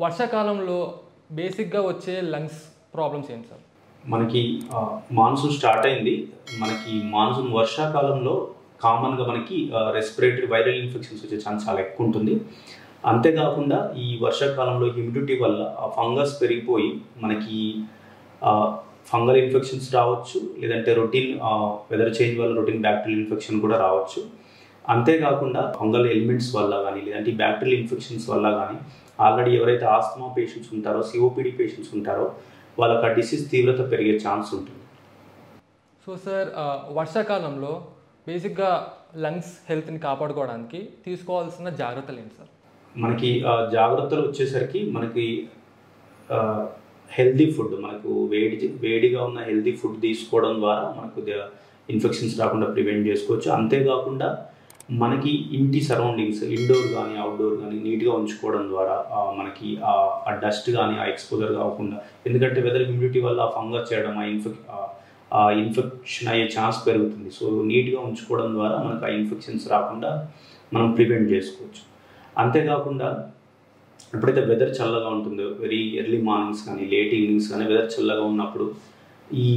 వర్షాకాలంలో బేసిక్గా వచ్చే లంగ్స్ ప్రాబ్లమ్స్ ఏంటి సార్? మనకి మాన్సూన్ స్టార్ట్ అయింది. మనకి మాన్సూన్ వర్షాకాలంలో కామన్గా మనకి రెస్పిరేటరీ వైరల్ ఇన్ఫెక్షన్స్ వచ్చే ఛాన్స్ చాలా ఎక్కువ ఉంటుంది. అంతేకాకుండా ఈ వర్షాకాలంలో హ్యూమిడిటీ వల్ల ఫంగస్ పెరిగిపోయి మనకి ఫంగల్ ఇన్ఫెక్షన్స్ రావచ్చు, లేదంటే రొటీన్ వెదర్ చేంజ్ వల్ల రొటీన్ బ్యాక్టీరియల్ ఇన్ఫెక్షన్ కూడా రావచ్చు. అంతేకాకుండా ఫంగల్ ఎలిమెంట్స్ వల్ల కానీ లేదంటే బ్యాక్టీరియల్ ఇన్ఫెక్షన్స్ వల్ల కానీ ఆల్రెడీ ఎవరైతే ఆస్తమా పేషెంట్స్ ఉంటారో, సిఓపిడి పేషెంట్స్ ఉంటారో వాళ్ళకి ఆ డిసీజ్ తీవ్రత పెరిగే ఛాన్స్ ఉంటుంది. సో సార్, వర్షాకాలంలో బేసిక్గా లంగ్స్ హెల్త్ని కాపాడుకోవడానికి తీసుకోవాల్సిన జాగ్రత్తలు ఏంటి సార్? మనకి జాగ్రత్తలు వచ్చేసరికి మనకి హెల్దీ ఫుడ్, మనకు వేడిగా ఉన్న హెల్దీ ఫుడ్ తీసుకోవడం ద్వారా మనకు ఇన్ఫెక్షన్స్ రాకుండా ప్రివెంట్ చేసుకోవచ్చు. అంతేకాకుండా మనకి ఇంటి సరౌండింగ్స్ ఇండోర్ కానీ అవుట్డోర్ కానీ నీట్గా ఉంచుకోవడం ద్వారా మనకి ఆ డస్ట్ కానీ ఆ ఎక్స్పోజర్ కాకుండా, ఎందుకంటే వెదర్ హ్యూమిడిటీ వల్ల ఆ ఫంగస్ చేయడం ఆ ఇన్ఫెక్షన్ అయ్యే ఛాన్స్ పెరుగుతుంది. సో నీట్గా ఉంచుకోవడం ద్వారా మనకు ఆ ఇన్ఫెక్షన్స్ రాకుండా మనం ప్రివెంట్ చేసుకోవచ్చు. అంతేకాకుండా ఎప్పుడైతే వెదర్ చల్లగా ఉంటుందో, వెరీ ఎర్లీ మార్నింగ్స్ కానీ లేట్ ఈవినింగ్స్ కానీ వెదర్ చల్లగా ఉన్నప్పుడు ఈ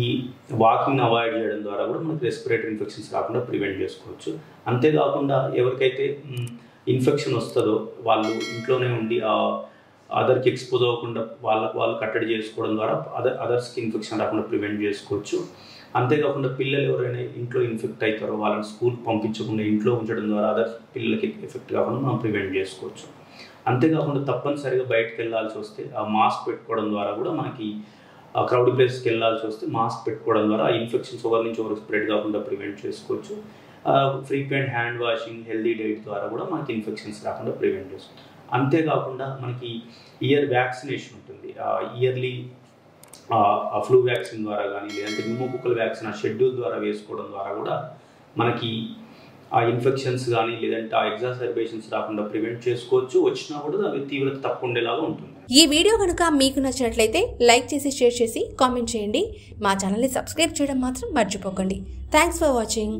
వాకింగ్ అవాయిడ్ చేయడం ద్వారా కూడా మనకి రెస్పిరేటరీ ఇన్ఫెక్షన్స్ రాకుండా ప్రివెంట్ చేసుకోవచ్చు. అంతేకాకుండా ఎవరికైతే ఇన్ఫెక్షన్ వస్తుందో వాళ్ళు ఇంట్లోనే ఉండి అదర్కి ఎక్స్పోజ్ అవ్వకుండా వాళ్ళు కట్టడి చేసుకోవడం ద్వారా అదర్స్కి ఇన్ఫెక్షన్ రాకుండా ప్రివెంట్ చేసుకోవచ్చు. అంతేకాకుండా పిల్లలు ఎవరైనా ఇంట్లో ఇన్ఫెక్ట్ అవుతారో వాళ్ళని స్కూల్ పంపించకుండా ఇంట్లో ఉంచడం ద్వారా అదర్ పిల్లలకి ఎఫెక్ట్ కాకుండా మనం ప్రివెంట్ చేసుకోవచ్చు. అంతేకాకుండా తప్పనిసరిగా బయటకు వెళ్ళాల్సి వస్తే ఆ మాస్క్ పెట్టుకోవడం ద్వారా కూడా మనకి క్రౌడ్ ప్లేస్కి వెళ్ళాల్సి వస్తే మాస్క్ పెట్టుకోవడం ద్వారా ఆ ఇన్ఫెక్షన్స్ ఒకరి నుంచి ఒకరికి స్ప్రెడ్ కాకుండా ప్రివెంట్ చేసుకోవచ్చు. Frequent hand washing, healthy diet ద్వారా కూడా మనకి ఇన్ఫెక్షన్స్ రాకుండా ప్రివెంట్ చేసుకోవచ్చు. అంతేకాకుండా మనకి ఇయర్ వ్యాక్సినేషన్ ఉంటుంది. ఇయర్లీ ఫ్లూ వ్యాక్సిన్ ద్వారా కానీ లేదంటే న్యూమోకోకల్ వ్యాక్సిన్ ఆ షెడ్యూల్ ద్వారా వేసుకోవడం ద్వారా కూడా మనకి ఆ ఇన్ఫెక్షన్స్ కానీ లేదంటే ఆ ఎగ్జాసర్బేషన్స్ రాకుండా ప్రివెంట్ చేసుకోవచ్చు. వచ్చినా కూడా అవి తీవ్రత తక్కువ ఉండేలాగా ఉంటుంది. ఈ వీడియో కనుక మీకు నచ్చినట్లయితే లైక్ చేసి, షేర్ చేసి, కామెంట్ చేయండి. మా ఛానల్ని సబ్స్క్రైబ్ చేయడం మాత్రం మర్చిపోకండి. Thanks for watching.